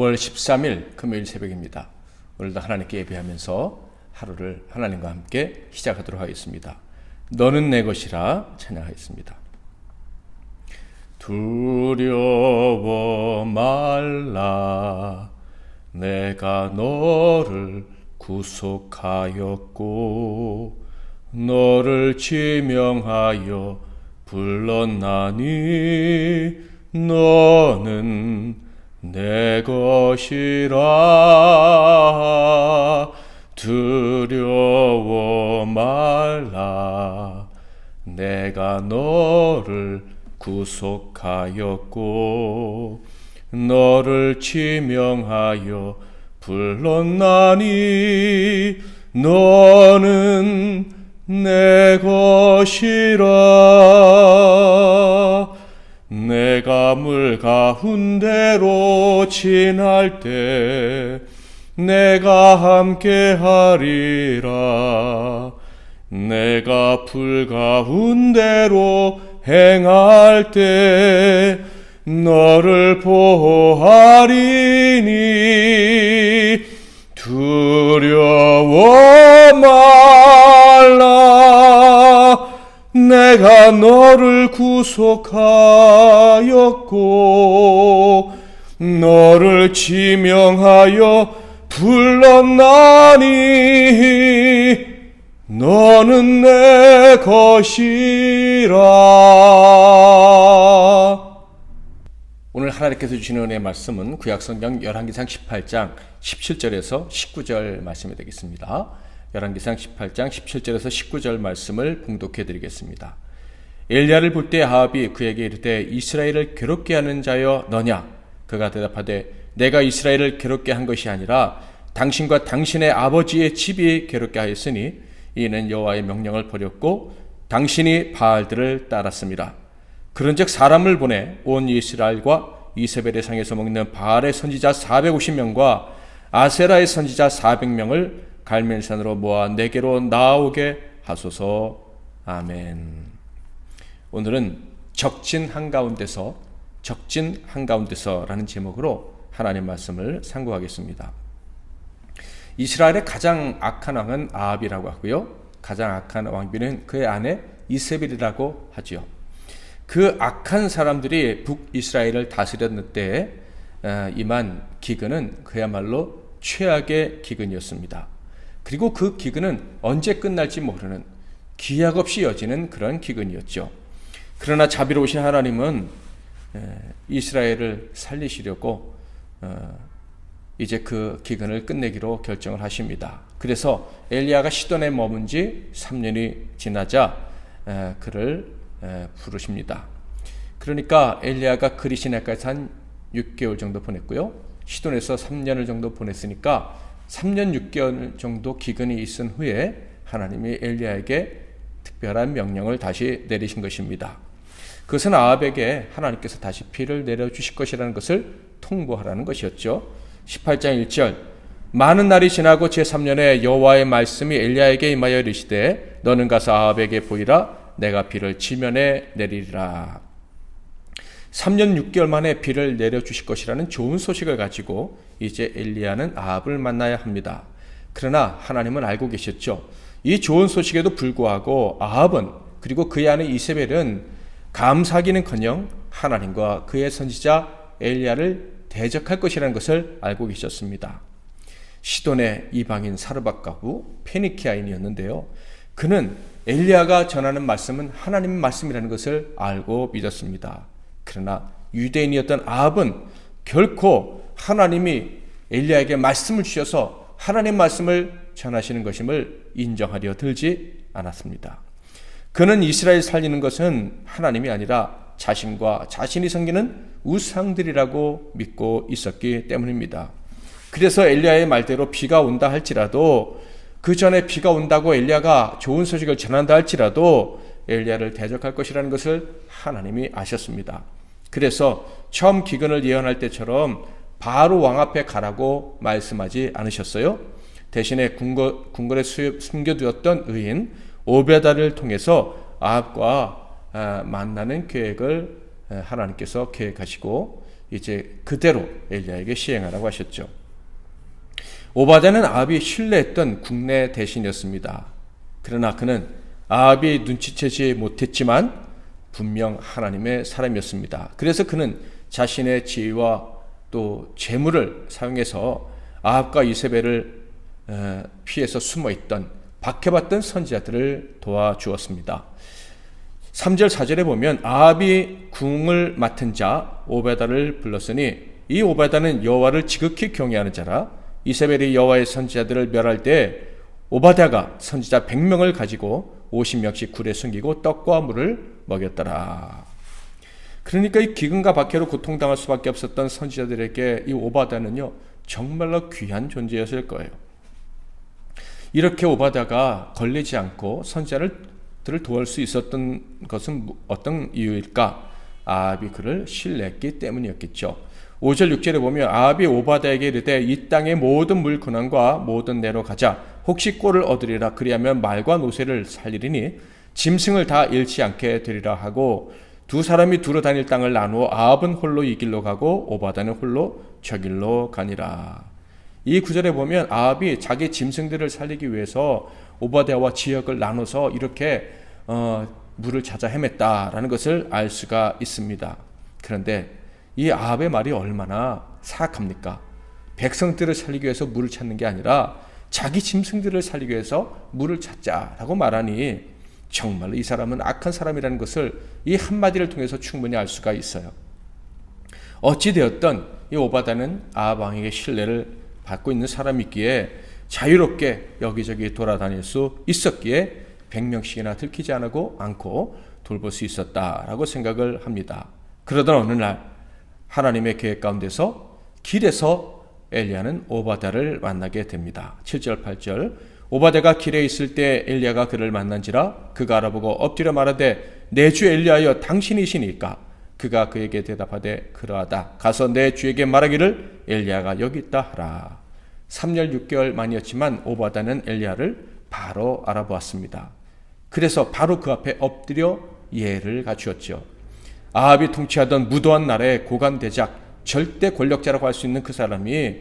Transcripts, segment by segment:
5월 13일 금요일 새벽입니다. 오늘도 하나님께 예배하면서 하루를 하나님과 함께 시작하도록 하겠습니다. 너는 내 것이라 찬양하겠습니다. 두려워 말라 내가 너를 구속하였고 너를 지명하여 불렀나니 너는 내 것이라. 두려워 말라 내가 너를 구속하였고 너를 지명하여 불렀나니 너는 내 것이라. 내가 물 가운데로 지날 때 내가 함께 하리라. 내가 불 가운데로 행할 때 너를 보호하리니 두려워 말라 내가 너를 구속하였고 너를 지명하여 불렀나니 너는 내 것이라. 오늘 하나님께서 주시는 은혜의 말씀은 구약성경 열왕기상 18장 17절에서 19절 말씀이 되겠습니다. 열왕기상 18장 17절에서 19절 말씀을 봉독해 드리겠습니다. 엘리야를 볼 때 아합이 그에게 이르되 이스라엘을 괴롭게 하는 자여 너냐? 그가 대답하되 내가 이스라엘을 괴롭게 한 것이 아니라 당신과 당신의 아버지의 집이 괴롭게 하였으니 이는 여호와의 명령을 버렸고 당신이 바알들을 따랐습니다. 그런즉 사람을 보내 온 이스라엘과 이세벨의 상에서 먹는 바알의 선지자 450명과 아세라의 선지자 400명을 갈멜산으로 모아 내게로 나오게 하소서. 아멘. 오늘은 적진 한가운데서라는 제목으로 하나님 말씀을 상고하겠습니다. 이스라엘의 가장 악한 왕은 아합이라고 하고요. 가장 악한 왕비는 그의 아내 이세벨이라고 하죠. 그 악한 사람들이 북이스라엘을 다스렸을 때 임한 기근은 그야말로 최악의 기근이었습니다. 그리고 그 기근은 언제 끝날지 모르는 기약 없이 이어지는 그런 기근이었죠. 그러나 자비로우신 하나님은 이스라엘을 살리시려고 이제 그 기근을 끝내기로 결정을 하십니다. 그래서 엘리야가 시돈에 머문 지 3년이 지나자 그를 부르십니다. 그러니까 엘리야가 그리시나까지 한 6개월 정도 보냈고요. 시돈에서 3년을 정도 보냈으니까 3년 6개월 정도 기근이 있은 후에 하나님이 엘리야에게 특별한 명령을 다시 내리신 것입니다. 그것은 아합에게 하나님께서 다시 비를 내려주실 것이라는 것을 통보하라는 것이었죠. 18장 1절 많은 날이 지나고 제3년에 여호와의 말씀이 엘리야에게 임하여 이르시되 너는 가서 아합에게 보이라 내가 비를 지면에 내리리라. 3년 6개월 만에 비를 내려주실 것이라는 좋은 소식을 가지고 이제 엘리야는 아합을 만나야 합니다. 그러나 하나님은 알고 계셨죠. 이 좋은 소식에도 불구하고 아합은 그리고 그의 아내 이세벨은 감사하기는커녕 하나님과 그의 선지자 엘리야를 대적할 것이라는 것을 알고 계셨습니다. 시돈의 이방인 사르밧 가구 페니키아인이었는데요. 그는 엘리야가 전하는 말씀은 하나님의 말씀이라는 것을 알고 믿었습니다. 그러나 유대인이었던 아합은 결코 하나님이 엘리야에게 말씀을 주셔서 하나님의 말씀을 전하시는 것임을 인정하려 들지 않았습니다. 그는 이스라엘 살리는 것은 하나님이 아니라 자신과 자신이 섬기는 우상들이라고 믿고 있었기 때문입니다. 그래서 엘리야의 말대로 비가 온다 할지라도 그 전에 비가 온다고 엘리야가 좋은 소식을 전한다 할지라도 엘리야를 대적할 것이라는 것을 하나님이 아셨습니다. 그래서 처음 기근을 예언할 때처럼 바로 왕 앞에 가라고 말씀하지 않으셨어요. 대신에 궁궐에 숨겨두었던 의인 오베다를 통해서 아합과 만나는 계획을 하나님께서 계획하시고 이제 그대로 엘리야에게 시행하라고 하셨죠. 오바댜는 아합이 신뢰했던 국내 대신이었습니다. 그러나 그는 아합이 눈치채지 못했지만 분명 하나님의 사람이었습니다. 그래서 그는 자신의 지위와 또 재물을 사용해서 아합과 이세벨을 피해서 숨어있던 박해받던 선지자들을 도와주었습니다. 3절 4절에 보면 아합이 궁을 맡은 자 오베다를 불렀으니 이 오베다는 여호와를 지극히 경외하는 자라. 이세벨이 여호와의 선지자들을 멸할 때 오바댜가 선지자 100명을 가지고 50명씩 굴에 숨기고 떡과 물을 먹였더라. 그러니까 이 기근과 박해로 고통당할 수밖에 없었던 선지자들에게 이 오바댜는요 정말로 귀한 존재였을 거예요. 이렇게 오바댜가 걸리지 않고 선지자들을 도울 수 있었던 것은 어떤 이유일까? 아합이 그를 신뢰했기 때문이었겠죠. 5절 6절에 보면 아합이 오바댜에게 이르되 이 땅의 모든 물 근원과 모든 내로 가자. 혹시 꼴을 얻으리라. 그리하면 말과 노새를 살리리니 짐승을 다 잃지 않게 되리라 하고 두 사람이 두루 다닐 땅을 나누어 아합은 홀로 이 길로 가고 오바댜는 홀로 저 길로 가니라. 이 구절에 보면 아합이 자기 짐승들을 살리기 위해서 오바댜와 지역을 나눠서 이렇게 물을 찾아 헤맸다라는 것을 알 수가 있습니다. 그런데 이 아합의 말이 얼마나 사악합니까? 백성들을 살리기 위해서 물을 찾는 게 아니라 자기 짐승들을 살리기 위해서 물을 찾자라고 말하니 정말 이 사람은 악한 사람이라는 것을 이 한마디를 통해서 충분히 알 수가 있어요. 어찌되었던 이 오바댜는 아합 왕에게 신뢰를 받고 있는 사람이기에 자유롭게 여기저기 돌아다닐 수 있었기에 100명씩이나 들키지 않고 돌볼 수 있었다라고 생각을 합니다. 그러던 어느 날 하나님의 계획 가운데서 길에서 엘리야는 오바댜를 만나게 됩니다. 7절 8절 오바댜가 길에 있을 때 엘리야가 그를 만난지라 그가 알아보고 엎드려 말하되 내 주 엘리야여 당신이시니까 그가 그에게 대답하되 그러하다. 가서 내 주에게 말하기를 엘리야가 여기 있다 하라. 3년 6개월 만이었지만 오바댜는 엘리야를 바로 알아보았습니다. 그래서 바로 그 앞에 엎드려 예를 갖추었죠. 아합이 통치하던 무도한 나라의 고관대작 절대 권력자라고 할 수 있는 그 사람이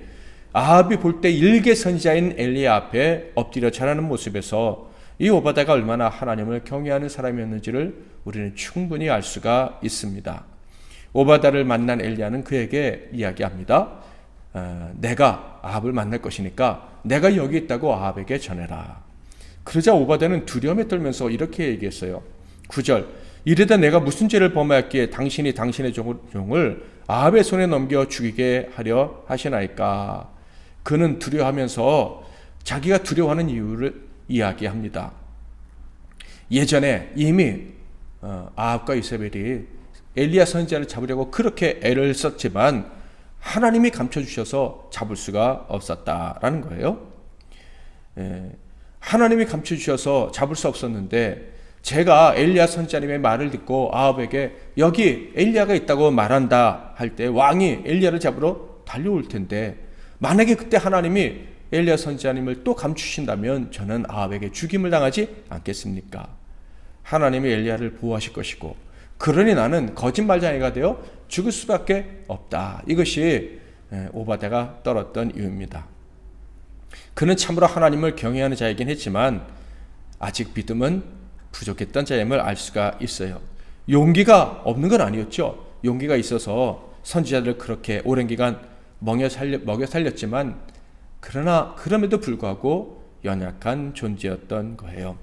아합이 볼 때 일개 선지자인 엘리야 앞에 엎드려 절하는 모습에서 이 오바댜가 얼마나 하나님을 경외하는 사람이었는지를 우리는 충분히 알 수가 있습니다. 오바댜를 만난 엘리야는 그에게 이야기합니다. 내가 아합을 만날 것이니까 내가 여기 있다고 아합에게 전해라. 그러자 오바댜는 두려움에 떨면서 이렇게 얘기했어요. 9절 이르되 내가 무슨 죄를 범하였기에 당신이 당신의 종을 아합의 손에 넘겨 죽이게 하려 하시나이까. 그는 두려워하면서 자기가 두려워하는 이유를 이야기합니다. 예전에 이미 아합과 이세벨이 엘리야 선지자를 잡으려고 그렇게 애를 썼지만 하나님이 감춰주셔서 잡을 수가 없었다라는 거예요. 하나님이 감춰주셔서 잡을 수 없었는데 제가 엘리야 선지자님의 말을 듣고 아합에게 여기 엘리야가 있다고 말한다 할 때 왕이 엘리야를 잡으러 달려올 텐데 만약에 그때 하나님이 엘리야 선지자님을 또 감추신다면 저는 아합에게 죽임을 당하지 않겠습니까? 하나님이 엘리야를 보호하실 것이고 그러니 나는 거짓말쟁이가 되어 죽을 수밖에 없다. 이것이 오바댜가 떨었던 이유입니다. 그는 참으로 하나님을 경외하는 자이긴 했지만 아직 믿음은 부족했던 자임을 알 수가 있어요. 용기가 없는 건 아니었죠. 용기가 있어서 선지자들을 그렇게 오랜 기간 먹여 살렸지만 그러나 그럼에도 불구하고 연약한 존재였던 거예요.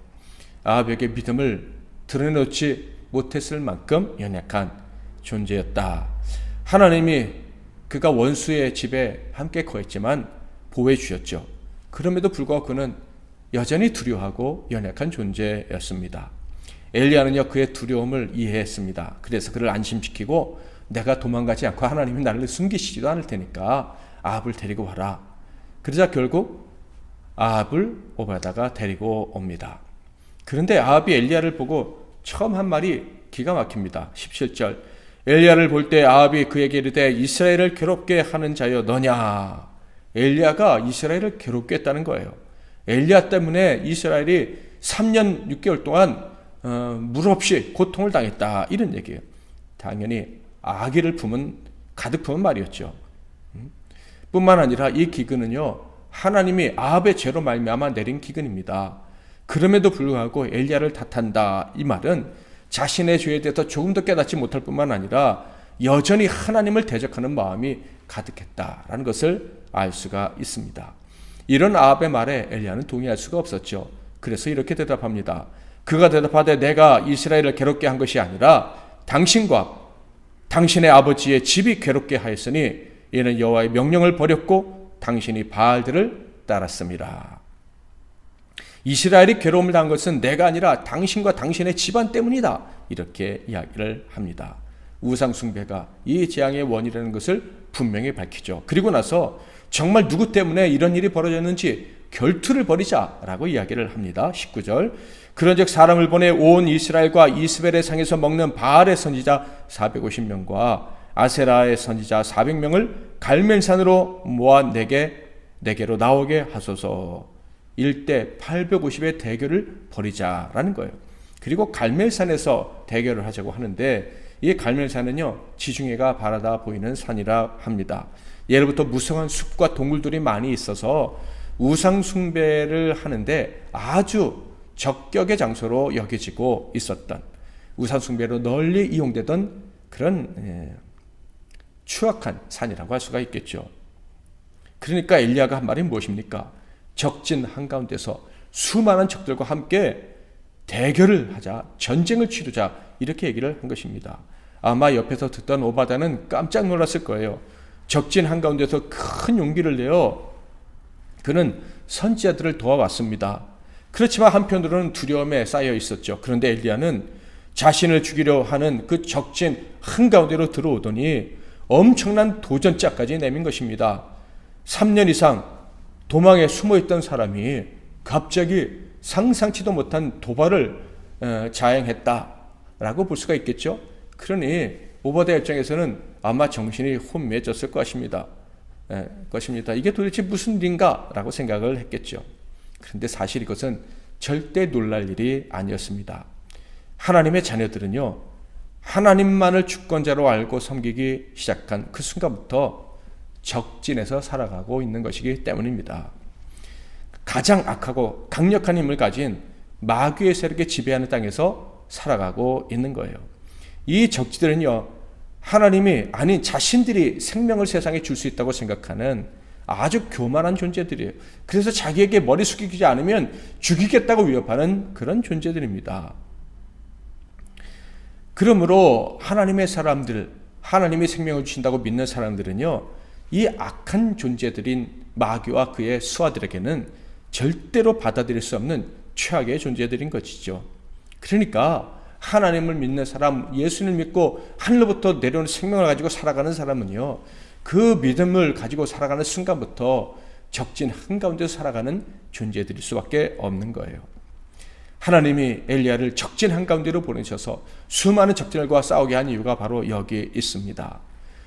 아합에게 믿음을 드러내놓지 못했을 만큼 연약한 존재였다. 하나님이 그가 원수의 집에 함께 거했지만 보호해 주셨죠. 그럼에도 불구하고 그는 여전히 두려워하고 연약한 존재였습니다. 엘리야는요 그의 두려움을 이해했습니다. 그래서 그를 안심시키고 내가 도망가지 않고 하나님이 나를 숨기시지도 않을 테니까 아합을 데리고 와라. 그러자 결국 아합을 오바댜가 데리고 옵니다. 그런데 아합이 엘리야를 보고 처음 한 말이 기가 막힙니다. 17절 엘리야를 볼 때 아합이 그에게 이르되 이스라엘을 괴롭게 하는 자여 너냐. 엘리야가 이스라엘을 괴롭게 했다는 거예요. 엘리야 때문에 이스라엘이 3년 6개월 동안 물 없이 고통을 당했다 이런 얘기예요. 당연히 아기를 품은 가득 품은 말이었죠. 뿐만 아니라 이 기근은요, 하나님이 아합의 죄로 말미암아 내린 기근입니다. 그럼에도 불구하고 엘리야를 탓한다, 이 말은 자신의 죄에 대해서 조금 더 깨닫지 못할 뿐만 아니라 여전히 하나님을 대적하는 마음이 가득했다라는 것을 알 수가 있습니다. 이런 아합의 말에 엘리야는 동의할 수가 없었죠. 그래서 이렇게 대답합니다. 그가 대답하되 내가 이스라엘을 괴롭게 한 것이 아니라 당신과 당신의 아버지의 집이 괴롭게 하였으니 이는 여호와의 명령을 버렸고 당신이 바알들을 따랐습니다. 이스라엘이 괴로움을 당한 것은 내가 아니라 당신과 당신의 집안 때문이다, 이렇게 이야기를 합니다. 우상 숭배가 이 재앙의 원인이라는 것을 분명히 밝히죠. 그리고 나서 정말 누구 때문에 이런 일이 벌어졌는지 결투를 벌이자라고 이야기를 합니다. 19절. 그런즉 사람을 보내 온 이스라엘과 이스벨의 상에서 먹는 바알의 선지자 450명과 아세라의 선지자 400명을 갈멜산으로 모아 내게로 나오게 하소서. 일대 850의 대결을 벌이자라는 거예요. 그리고 갈멜산에서 대결을 하자고 하는데, 이 갈멜산은요, 지중해가 바라다 보이는 산이라 합니다. 예로부터 무성한 숲과 동물들이 많이 있어서 우상 숭배를 하는데 아주 적격의 장소로 여겨지고 있었던, 우상 숭배로 널리 이용되던 그런 추악한 산이라고 할 수가 있겠죠. 그러니까 엘리야가 한 말이 무엇입니까? 적진 한가운데서 수많은 적들과 함께 대결을 하자, 전쟁을 치르자, 이렇게 얘기를 한 것입니다. 아마 옆에서 듣던 오바다는 깜짝 놀랐을 거예요. 적진 한가운데서 큰 용기를 내어 그는 선지자들을 도와왔습니다. 그렇지만 한편으로는 두려움에 쌓여 있었죠. 그런데 엘리야는 자신을 죽이려 하는 그 적진 한가운데로 들어오더니 엄청난 도전장까지 내민 것입니다. 3년 이상 도망에 숨어있던 사람이 갑자기 상상치도 못한 도발을 자행했다라고 볼 수가 있겠죠. 그러니 오바댜 입장에서는 아마 정신이 혼미해졌을 것입니다. 이게 도대체 무슨 일인가라고 생각을 했겠죠. 그런데 사실 이것은 절대 놀랄 일이 아니었습니다. 하나님의 자녀들은요, 하나님만을 주권자로 알고 섬기기 시작한 그 순간부터 적진에서 살아가고 있는 것이기 때문입니다. 가장 악하고 강력한 힘을 가진 마귀의 세력에 지배하는 땅에서 살아가고 있는 거예요. 이 적지들은요, 하나님이 아닌 자신들이 생명을 세상에 줄 수 있다고 생각하는 아주 교만한 존재들이에요. 그래서 자기에게 머리 숙이지 않으면 죽이겠다고 위협하는 그런 존재들입니다. 그러므로 하나님의 사람들, 하나님이 생명을 주신다고 믿는 사람들은요, 이 악한 존재들인 마귀와 그의 수하들에게는 절대로 받아들일 수 없는 최악의 존재들인 것이죠. 그러니까 하나님을 믿는 사람, 예수를 믿고 하늘로부터 내려오는 생명을 가지고 살아가는 사람은요, 그 믿음을 가지고 살아가는 순간부터 적진 한가운데서 살아가는 존재들일 수밖에 없는 거예요. 하나님이 엘리야를 적진 한가운데로 보내셔서 수많은 적들과 싸우게 한 이유가 바로 여기에 있습니다.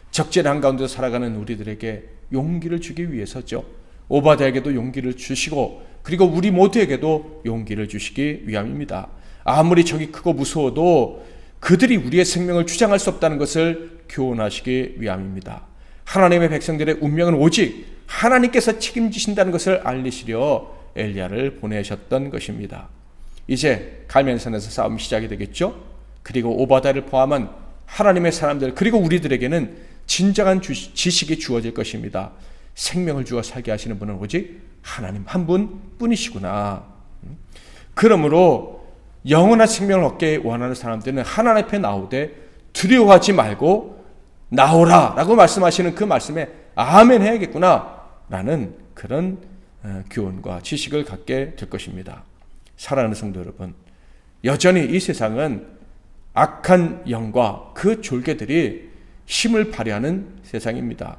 적진 한가운데서 살아가는 우리들에게 용기를 주기 위해서죠. 오바댜에게도 용기를 주시고, 그리고 우리 모두에게도 용기를 주시기 위함입니다. 아무리 적이 크고 무서워도 그들이 우리의 생명을 주장할 수 없다는 것을 교훈하시기 위함입니다. 하나님의 백성들의 운명은 오직 하나님께서 책임지신다는 것을 알리시려 엘리야를 보내셨던 것입니다. 이제 갈멜산에서 싸움이 시작이 되겠죠. 그리고 오바댜를 포함한 하나님의 사람들, 그리고 우리들에게는 진정한 지식이 주어질 것입니다. 생명을 주어 살게 하시는 분은 오직 하나님 한 분뿐이시구나. 그러므로 영원한 생명을 얻기 원하는 사람들은 하나님 앞에 나오되 두려워하지 말고 나오라 라고 말씀하시는 그 말씀에 아멘 해야겠구나 라는 그런 교훈과 지식을 갖게 될 것입니다. 사랑하는 성도 여러분, 여전히 이 세상은 악한 영과 그 졸개들이 힘을 발휘하는 세상입니다.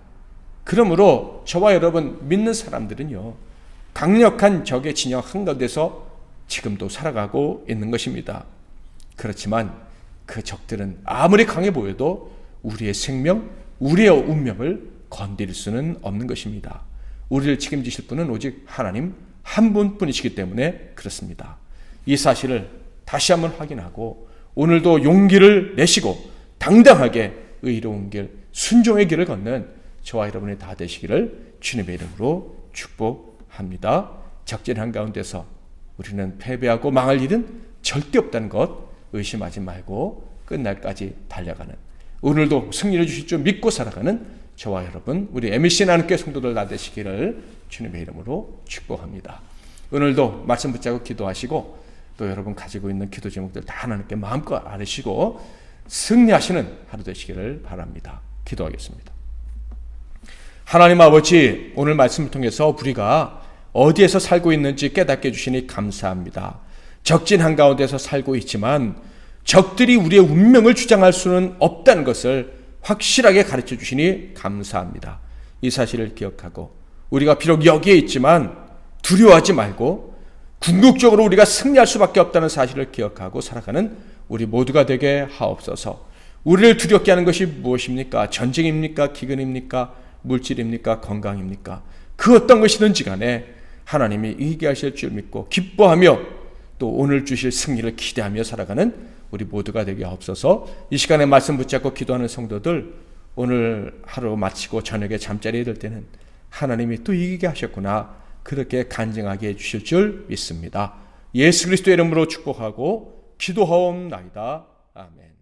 그러므로 저와 여러분 믿는 사람들은요, 강력한 적의 진영 한가운데서 지금도 살아가고 있는 것입니다. 그렇지만 그 적들은 아무리 강해 보여도 우리의 생명, 우리의 운명을 건드릴 수는 없는 것입니다. 우리를 책임지실 분은 오직 하나님 한 분뿐이시기 때문에 그렇습니다. 이 사실을 다시 한번 확인하고 오늘도 용기를 내시고 당당하게 의로운 길, 순종의 길을 걷는 저와 여러분이 다 되시기를 주님의 이름으로 축복합니다. 적진 한가운데서 우리는 패배하고 망할 일은 절대 없다는 것 의심하지 말고 끝날까지 달려가는, 오늘도 승리를 주실 줄 믿고 살아가는 저와 여러분, 우리 MBC 나눔교회 성도들 다 되시기를 주님의 이름으로 축복합니다. 오늘도 말씀 붙잡고 기도하시고 또 여러분 가지고 있는 기도 제목들 다 하나님께 마음껏 아뢰시고 승리하시는 하루 되시기를 바랍니다. 기도하겠습니다. 하나님 아버지, 오늘 말씀을 통해서 우리가 어디에서 살고 있는지 깨닫게 해주시니 감사합니다. 적진 한가운데서 살고 있지만 적들이 우리의 운명을 주장할 수는 없다는 것을 확실하게 가르쳐 주시니 감사합니다. 이 사실을 기억하고 우리가 비록 여기에 있지만 두려워하지 말고 궁극적으로 우리가 승리할 수밖에 없다는 사실을 기억하고 살아가는 우리 모두가 되게 하옵소서. 우리를 두렵게 하는 것이 무엇입니까? 전쟁입니까? 기근입니까? 물질입니까? 건강입니까? 그 어떤 것이든지 간에 하나님이 이기게 하실 줄 믿고 기뻐하며 또 오늘 주실 승리를 기대하며 살아가는 우리 모두가 되게 하옵소서. 이 시간에 말씀 붙잡고 기도하는 성도들, 오늘 하루 마치고 저녁에 잠자리에 들 때는 하나님이 또 이기게 하셨구나, 그렇게 간증하게 해주실 줄 믿습니다. 예수 그리스도의 이름으로 축복하고 기도하옵나이다. 아멘.